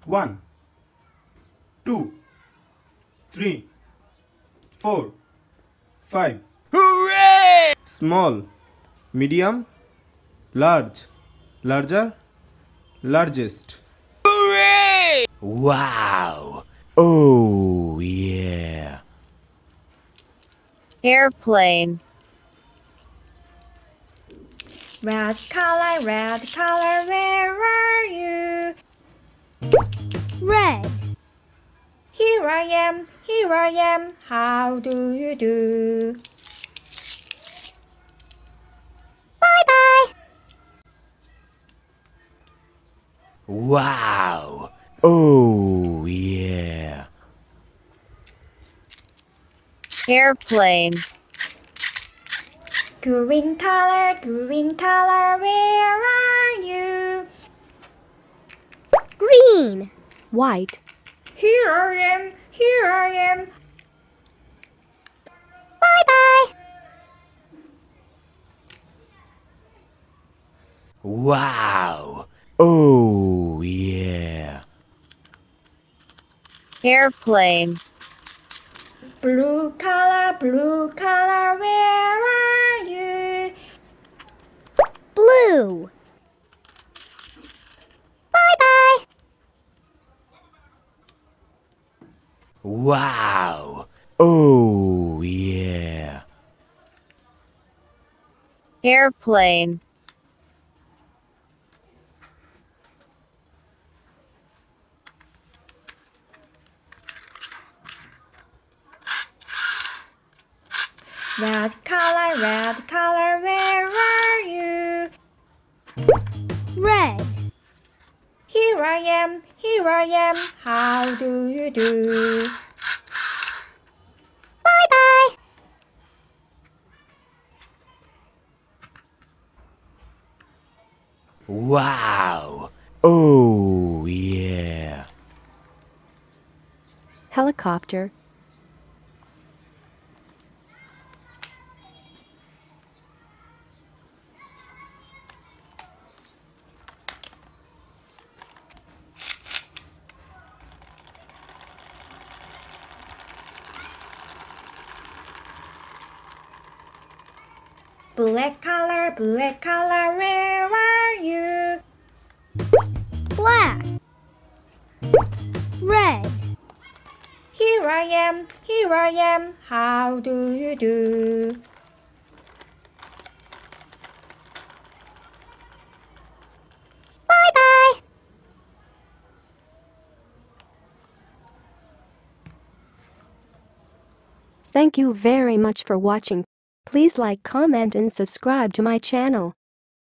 1, 2, 3, 4, 5. Hooray! Small, medium, large, larger, largest. Hooray! Wow! Oh, yeah. Airplane. Red color, where are you? Red. Here I am, how do you do? Bye-bye. Wow! Oh, yeah. Airplane. Green color, where are you? Green. White. Here I am. Bye-bye. Wow! Oh, yeah. Airplane. Blue color, where are you? Blue. Bye-bye. Wow! Oh, yeah. Airplane. Red color, where are you? Red. Here I am, how do you do? Bye-bye. Wow! Oh, yeah. Helicopter. Black color, where are you? Black. Red. Here I am, how do you do? Bye-bye. Thank you very much for watching. Please like, comment and subscribe to my channel.